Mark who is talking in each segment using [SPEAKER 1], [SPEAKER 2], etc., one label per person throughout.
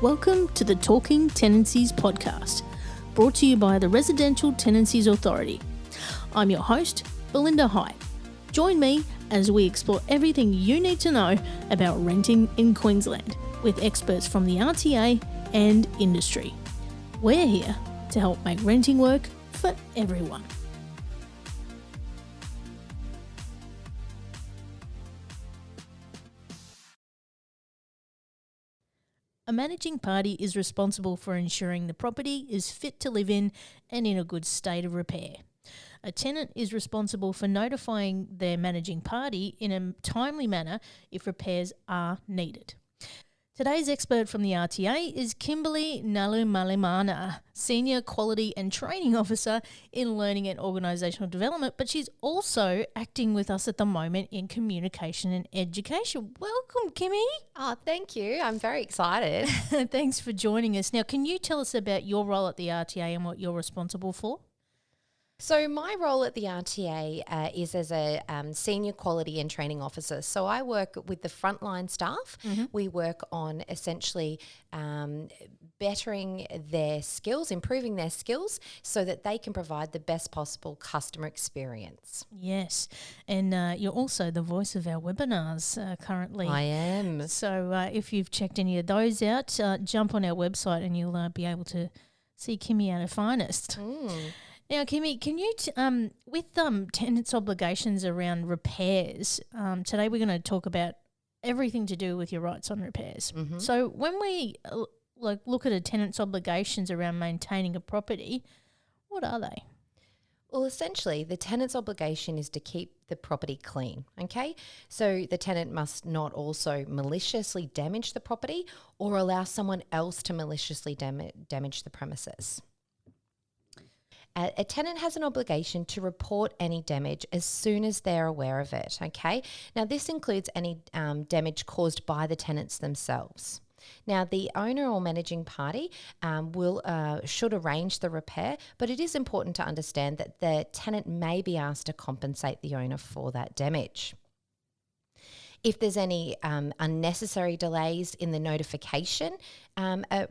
[SPEAKER 1] Welcome to the Talking Tenancies podcast, brought to you by the Residential Tenancies Authority. I'm your host, Belinda High. Join me as we explore everything you need to know about renting in Queensland with experts from the RTA and industry. We're here to help make renting work for everyone. A managing party is responsible for ensuring the property is fit to live in and in a good state of repair. A tenant is responsible for notifying their managing party in a timely manner if repairs are needed. Today's expert from the RTA is Kimberley Galumalemana, Senior Quality and Training Officer in Learning and Organisational Development, but she's also acting with us at the moment in Communication and Education. Welcome, Kimmy.
[SPEAKER 2] Oh, thank you. I'm very excited.
[SPEAKER 1] Thanks for joining us. Now, can you tell us about your role at the RTA and what you're responsible for?
[SPEAKER 2] So my role at the RTA is as a Senior Quality and Training Officer. So I work with the frontline staff. Mm-hmm. We work on essentially bettering their skills, improving their skills so that they can provide the best possible customer experience.
[SPEAKER 1] Yes, and you're also the voice of our webinars currently.
[SPEAKER 2] I am.
[SPEAKER 1] So if you've checked any of those out, jump on our website and you'll be able to see Kimmy at her finest. Now, Kimmy, can you, with tenants' obligations around repairs, today we're going to talk about everything to do with your rights on repairs. Mm-hmm. So when we look at a tenant's obligations around maintaining a property, what are they?
[SPEAKER 2] Well, essentially, the tenant's obligation is to keep the property clean, okay? So the tenant must not also maliciously damage the property or allow someone else to maliciously damage the premises. A tenant has an obligation to report any damage as soon as they're aware of it, okay? Now, this includes any damage caused by the tenants themselves. Now, the owner or managing party should arrange the repair, but it is important to understand that the tenant may be asked to compensate the owner for that damage. If there's any unnecessary delays in the notification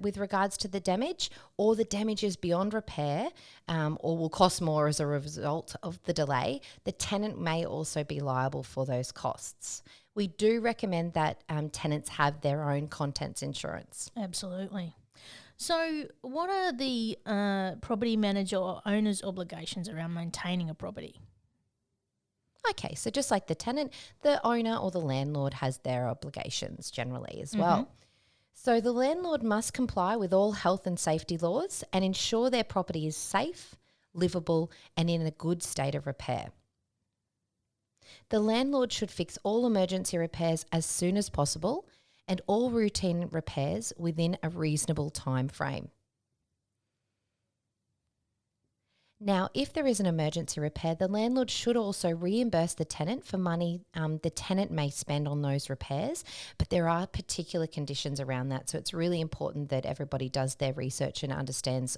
[SPEAKER 2] with regards to the damage, or the damage is beyond repair or will cost more as a result of the delay, the tenant may also be liable for those costs. We do recommend that tenants have their own contents insurance.
[SPEAKER 1] Absolutely. So what are the property manager or owner's obligations around maintaining a property?
[SPEAKER 2] Okay, so just like the tenant, the owner or the landlord has their obligations generally as well. So the landlord must comply with all health and safety laws and ensure their property is safe, livable, and in a good state of repair. The landlord should fix all emergency repairs as soon as possible and all routine repairs within a reasonable time frame. Now, if there is an emergency repair, the landlord should also reimburse the tenant for money the tenant may spend on those repairs, but there are particular conditions around that. So it's really important that everybody does their research and understands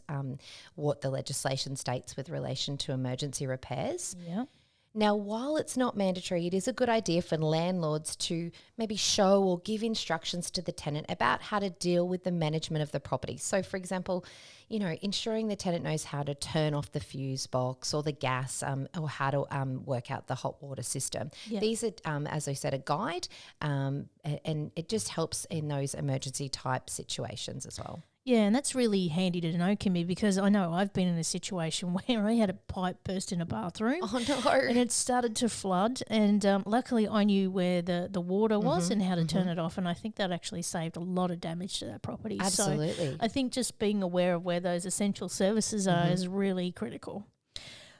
[SPEAKER 2] what the legislation states with relation to emergency repairs.
[SPEAKER 1] Yeah.
[SPEAKER 2] Now, while it's not mandatory, it is a good idea for landlords to maybe show or give instructions to the tenant about how to deal with the management of the property. So, for example, ensuring the tenant knows how to turn off the fuse box or the gas or how to work out the hot water system. Yeah. These are, as I said, a guide and it just helps in those emergency type situations as well.
[SPEAKER 1] Yeah, and that's really handy to know, Kimmy, because I know I've been in a situation where I had a pipe burst in a bathroom.
[SPEAKER 2] Oh, no.
[SPEAKER 1] And it started to flood, and luckily I knew where the water was and how to turn it off, and I think that actually saved a lot of damage to that property.
[SPEAKER 2] Absolutely.
[SPEAKER 1] So I think just being aware of where those essential services are is really critical.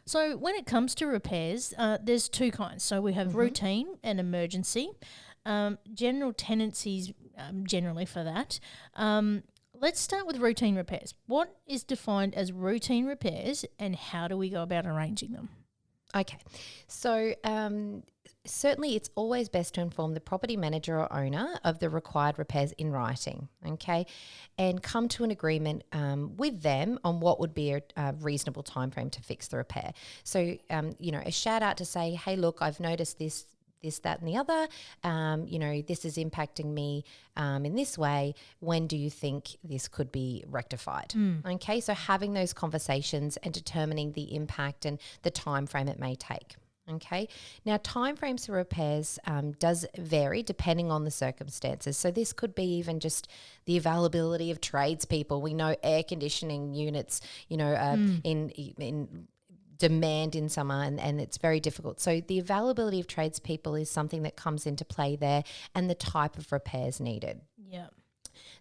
[SPEAKER 1] So when it comes to repairs, there's two kinds. So we have routine and emergency. General tenancies generally for that. Let's start with routine repairs. What is defined as routine repairs and how do we go about arranging them?
[SPEAKER 2] Okay, so certainly it's always best to inform the property manager or owner of the required repairs in writing, okay, and come to an agreement with them on what would be a reasonable time frame to fix the repair. So, a shout out to say, hey, look, I've noticed this this, that, and the other. This is impacting me in this way. When do you think this could be rectified? Okay, so having those conversations and determining the impact and the time frame it may take. Okay. Now, timeframes for repairs does vary depending on the circumstances. So this could be even just the availability of tradespeople. We know air conditioning units, in demand in summer, and it's very difficult. So the availability of tradespeople is something that comes into play there, and the type of repairs needed.
[SPEAKER 1] Yeah.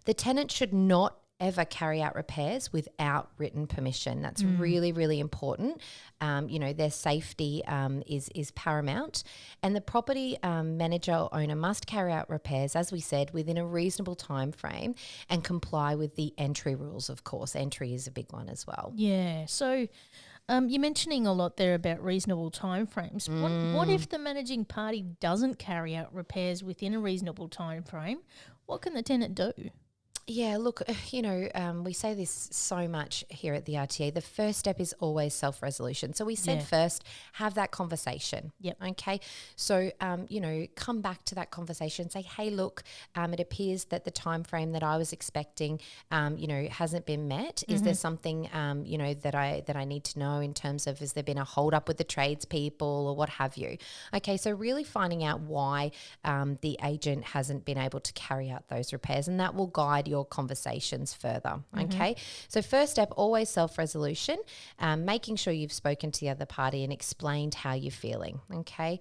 [SPEAKER 2] The tenant should not ever carry out repairs without written permission. That's really, really important. Their safety is paramount, and the property manager or owner must carry out repairs, as we said, within a reasonable time frame and comply with the entry rules, of course. Entry is a big one as well.
[SPEAKER 1] Yeah. So you're mentioning a lot there about reasonable timeframes. What if the managing party doesn't carry out repairs within a reasonable time frame? What can the tenant do?
[SPEAKER 2] Yeah, look, we say this so much here at the RTA. The first step is always self-resolution. So we said first, have that conversation.
[SPEAKER 1] Yep.
[SPEAKER 2] Okay. So, come back to that conversation. Say, hey, look, it appears that the time frame that I was expecting, hasn't been met. Is there something, that I need to know in terms of, has there been a hold up with the tradespeople or what have you? Okay. So really finding out why the agent hasn't been able to carry out those repairs, and that will guide your conversations further. Okay. So first step, always self-resolution, making sure you've spoken to the other party and explained how you're feeling. Okay.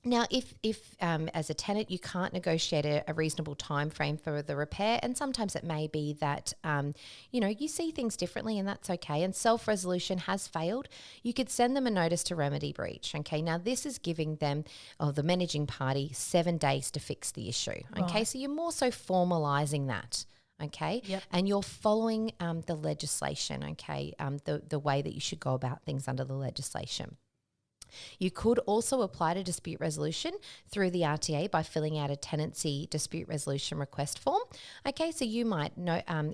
[SPEAKER 2] Now, if as a tenant you can't negotiate a reasonable time frame for the repair, and sometimes it may be that you see things differently, and that's okay, and self-resolution has failed, you could send them a notice to remedy breach. Okay, now this is giving them, or the managing party, 7 days to fix the issue. Okay,
[SPEAKER 1] Right.
[SPEAKER 2] so you're more so formalising that. Okay,
[SPEAKER 1] Yep.
[SPEAKER 2] and you're following the legislation. Okay, the way that you should go about things under the legislation. You could also apply to dispute resolution through the RTA by filling out a tenancy dispute resolution request form. Okay, so you might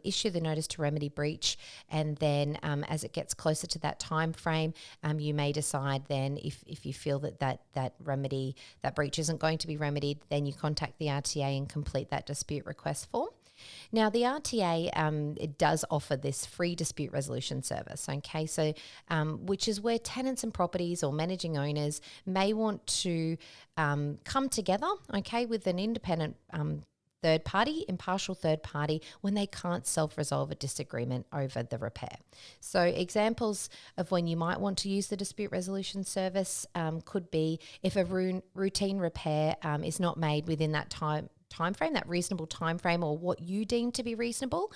[SPEAKER 2] issue the notice to remedy breach, and then as it gets closer to that time frame, you may decide then if you feel that breach isn't going to be remedied, then you contact the RTA and complete that dispute request form. Now, the RTA, it does offer this free dispute resolution service, okay, so which is where tenants and properties or managing owners may want to come together, okay, with an independent impartial third party when they can't self-resolve a disagreement over the repair. So examples of when you might want to use the dispute resolution service could be if a routine repair is not made within that time frame, that reasonable time frame, or what you deem to be reasonable,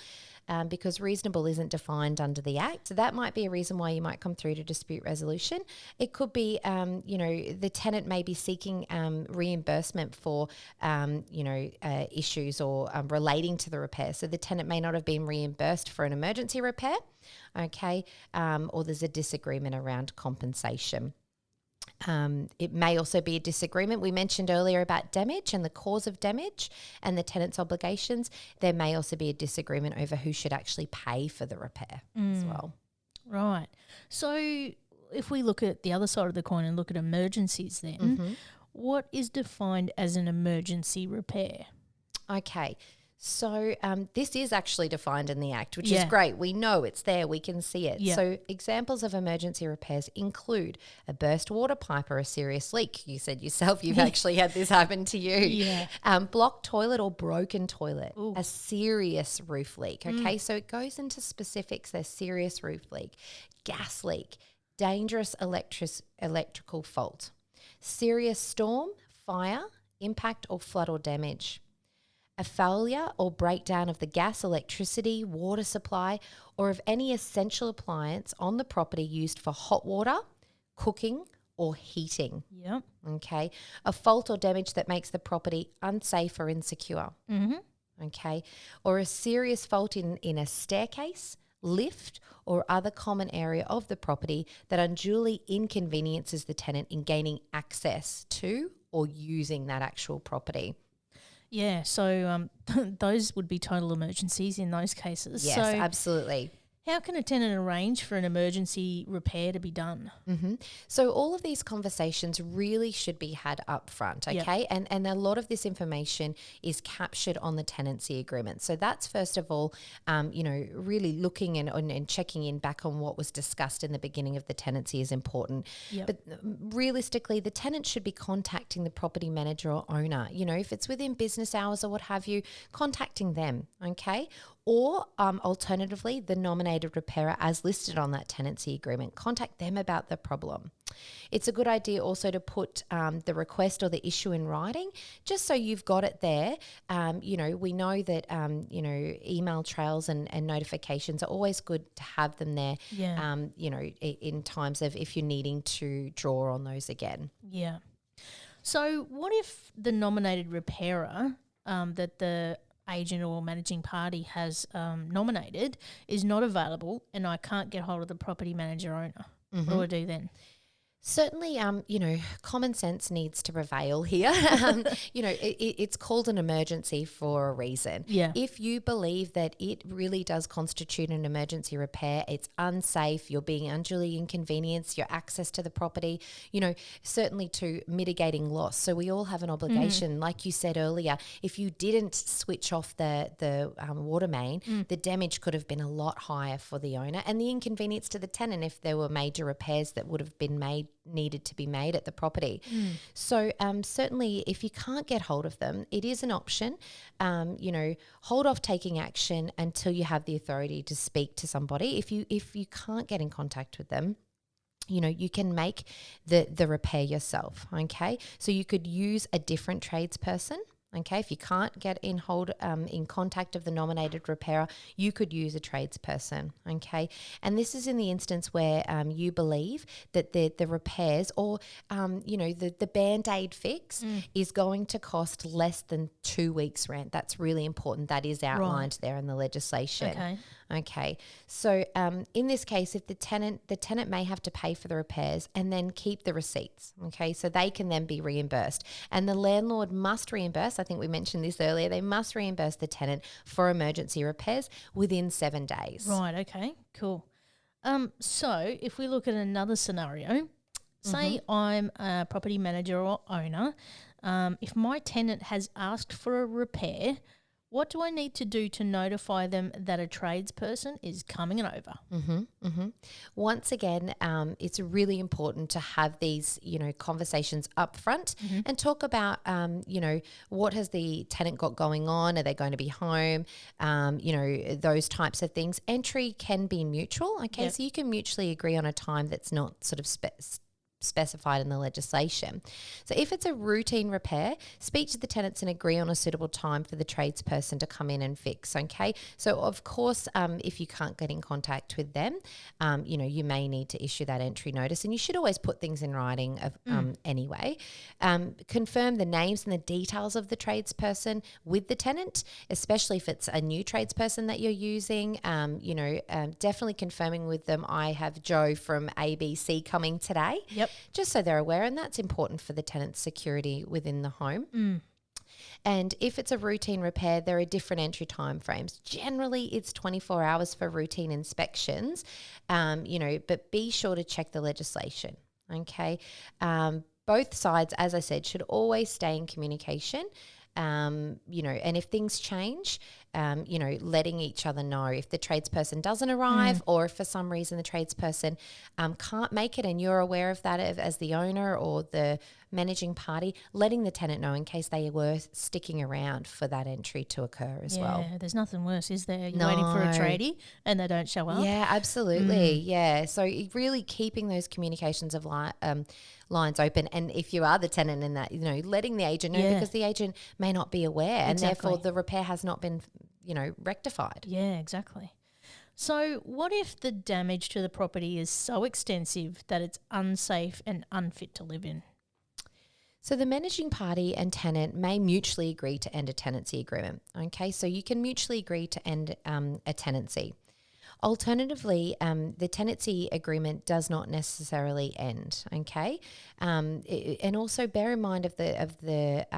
[SPEAKER 2] because reasonable isn't defined under the Act. So that might be a reason why you might come through to dispute resolution. It could be, the tenant may be seeking reimbursement for, issues or relating to the repair. So the tenant may not have been reimbursed for an emergency repair, okay, or there's a disagreement around compensation. It may also be a disagreement. We mentioned earlier about damage and the cause of damage and the tenant's obligations. There may also be a disagreement over who should actually pay for the repair as well.
[SPEAKER 1] Right. So if we look at the other side of the coin and look at emergencies then, what is defined as an emergency repair?
[SPEAKER 2] Okay. So this is actually defined in the Act, which is great. We know it's there. We can see it.
[SPEAKER 1] Yeah.
[SPEAKER 2] So examples of emergency repairs include a burst water pipe or a serious leak. You said yourself you've actually had this happen to you.
[SPEAKER 1] Yeah.
[SPEAKER 2] Blocked toilet or broken toilet.
[SPEAKER 1] Ooh.
[SPEAKER 2] A serious roof leak. Okay, so it goes into specifics. There's serious roof leak, gas leak, dangerous electrical fault, serious storm, fire, impact or flood or damage, a failure or breakdown of the gas, electricity, water supply, or of any essential appliance on the property used for hot water, cooking, or heating.
[SPEAKER 1] Yep.
[SPEAKER 2] Okay. A fault or damage that makes the property unsafe or insecure. Okay. Or a serious fault in a staircase, lift, or other common area of the property that unduly inconveniences the tenant in gaining access to or using that actual property.
[SPEAKER 1] Yeah, so those would be total emergencies in those cases.
[SPEAKER 2] Yes,
[SPEAKER 1] so
[SPEAKER 2] absolutely.
[SPEAKER 1] How can a tenant arrange for an emergency repair to be done?
[SPEAKER 2] So all of these conversations really should be had up front, okay?
[SPEAKER 1] Yep.
[SPEAKER 2] And a lot of this information is captured on the tenancy agreement. So that's first of all, really looking and checking in back on what was discussed in the beginning of the tenancy is important.
[SPEAKER 1] Yep.
[SPEAKER 2] But realistically, the tenant should be contacting the property manager or owner. If it's within business hours or what have you, contacting them, okay? Or alternatively, the nominated repairer as listed on that tenancy agreement. Contact them about the problem. It's a good idea also to put the request or the issue in writing, just so you've got it there. We know that, email trails and notifications are always good to have them there, in times of if you're needing to draw on those again.
[SPEAKER 1] Yeah. So what if the nominated repairer that the agent or managing party has nominated is not available and I can't get hold of the property manager owner? What do I do then?
[SPEAKER 2] Certainly, common sense needs to prevail here. It's called an emergency for a reason.
[SPEAKER 1] Yeah.
[SPEAKER 2] If you believe that it really does constitute an emergency repair, it's unsafe, you're being unduly inconvenienced, your access to the property, certainly to mitigating loss. So we all have an obligation, like you said earlier, if you didn't switch off the water main, the damage could have been a lot higher for the owner and the inconvenience to the tenant if there were major repairs that would have been needed to be made at the property. So certainly if you can't get hold of them, it is an option. Hold off taking action until you have the authority to speak to somebody. If you can't get in contact with them, you can make the repair yourself, okay? So you could use a different tradesperson. Okay, if you can't get in contact of the nominated repairer, you could use a tradesperson. Okay, and this is in the instance where you believe that the repairs or the Band-Aid fix is going to cost less than 2 weeks' rent. That's really important. That is outlined there in the legislation. Okay, so in this case, if the tenant may have to pay for the repairs and then keep the receipts. Okay, so they can then be reimbursed, and the landlord must reimburse. I think we mentioned this earlier. They must reimburse the tenant for emergency repairs within 7 days.
[SPEAKER 1] Right. Okay. Cool. So if we look at another scenario, say I'm a property manager or owner, if my tenant has asked for a repair, what do I need to do to notify them that a tradesperson is coming over?
[SPEAKER 2] Once again, it's really important to have these, conversations up front and talk about, what has the tenant got going on? Are they going to be home? Those types of things. Entry can be mutual. Okay, so you can mutually agree on a time that's not sort of specified in the legislation. So if it's a routine repair, speak to the tenants and agree on a suitable time for the tradesperson to come in and fix, okay? So of course, if you can't get in contact with them, you may need to issue that entry notice, and you should always put things in writing anyway. Confirm the names and the details of the tradesperson with the tenant, especially if it's a new tradesperson that you're using, definitely confirming with them, I have Joe from ABC coming today.
[SPEAKER 1] Yep.
[SPEAKER 2] Just so they're aware, and that's important for the tenant's security within the home. And if it's a routine repair, there are different entry time frames. Generally, it's 24 hours for routine inspections, but be sure to check the legislation, okay? Both sides, as I said, should always stay in communication. And if things change, letting each other know if the tradesperson doesn't arrive or if for some reason the tradesperson can't make it and you're aware of that as the owner or the managing party, letting the tenant know in case they were sticking around for that entry to occur as well.
[SPEAKER 1] Yeah, there's nothing worse, is there? You're waiting for a tradie and they don't show up.
[SPEAKER 2] Yeah, absolutely. Yeah, so really keeping those communications of lines open, and if you are the tenant in that, letting the agent know because the agent may not be aware and therefore the repair has not been, rectified.
[SPEAKER 1] Yeah, exactly. So what if the damage to the property is so extensive that it's unsafe and unfit to live in?
[SPEAKER 2] So the managing party and tenant may mutually agree to end a tenancy agreement. Okay, so you can mutually agree to end a tenancy. Alternatively, the tenancy agreement does not necessarily end. Okay, and also bear in mind of the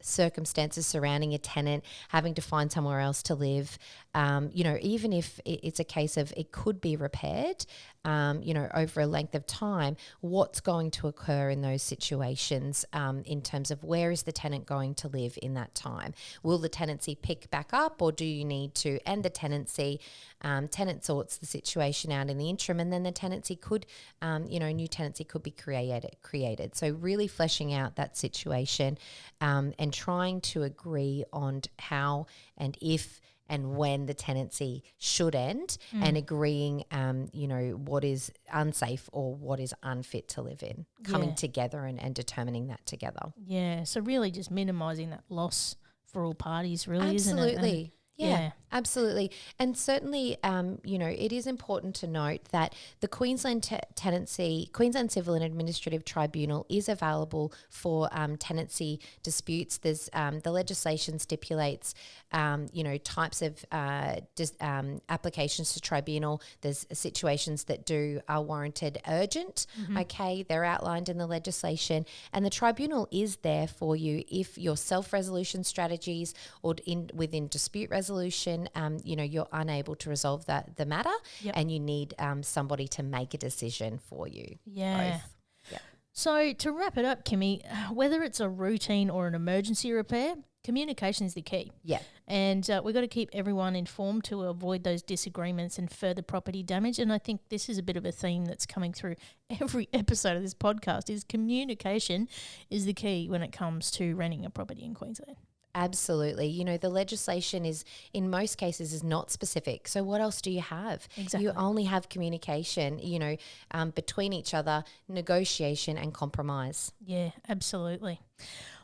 [SPEAKER 2] circumstances surrounding a tenant having to find somewhere else to live, even if it's a case of it could be repaired, over a length of time, what's going to occur in those situations in terms of where is the tenant going to live in that time? Will the tenancy pick back up, or do you need to end the tenancy? Tenant sorts the situation out in the interim, and then the tenancy could, new tenancy could be created. So really fleshing out that situation and trying to agree on how and if and when the tenancy should end, and agreeing, what is unsafe or what is unfit to live in, coming together and determining that together.
[SPEAKER 1] Yeah, so really just minimising that loss for all parties, really, isn't it?
[SPEAKER 2] Absolutely. Yeah, absolutely. And certainly, it is important to note that the Queensland Queensland Civil and Administrative Tribunal is available for tenancy disputes. There's the legislation stipulates, types of applications to tribunal. There's situations that are warranted urgent. Okay, they're outlined in the legislation, and the tribunal is there for you if your self-resolution strategies or within dispute resolution, you're unable to resolve the matter, and you need somebody to make a decision for you.
[SPEAKER 1] Yeah.
[SPEAKER 2] Both. Yeah.
[SPEAKER 1] So to wrap it up, Kimmy, whether it's a routine or an emergency repair, communication is the key.
[SPEAKER 2] Yeah.
[SPEAKER 1] And we've got to keep everyone informed to avoid those disagreements and further property damage. And I think this is a bit of a theme that's coming through every episode of this podcast, is communication is the key when it comes to renting a property in Queensland.
[SPEAKER 2] Absolutely. The legislation is, in most cases, is not specific. So what else do you have?
[SPEAKER 1] Exactly.
[SPEAKER 2] You only have communication, between each other, negotiation and compromise.
[SPEAKER 1] Yeah, absolutely.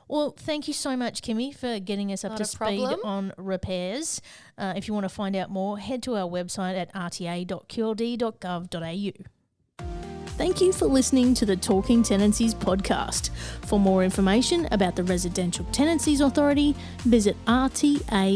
[SPEAKER 1] Well, thank you so much, Kimmy, for getting us up to speed on repairs. If you want to find out more, head to our website at rta.qld.gov.au. Thank you for listening to the Talking Tenancies podcast. For more information about the Residential Tenancies Authority, visit rta.qld.gov.au.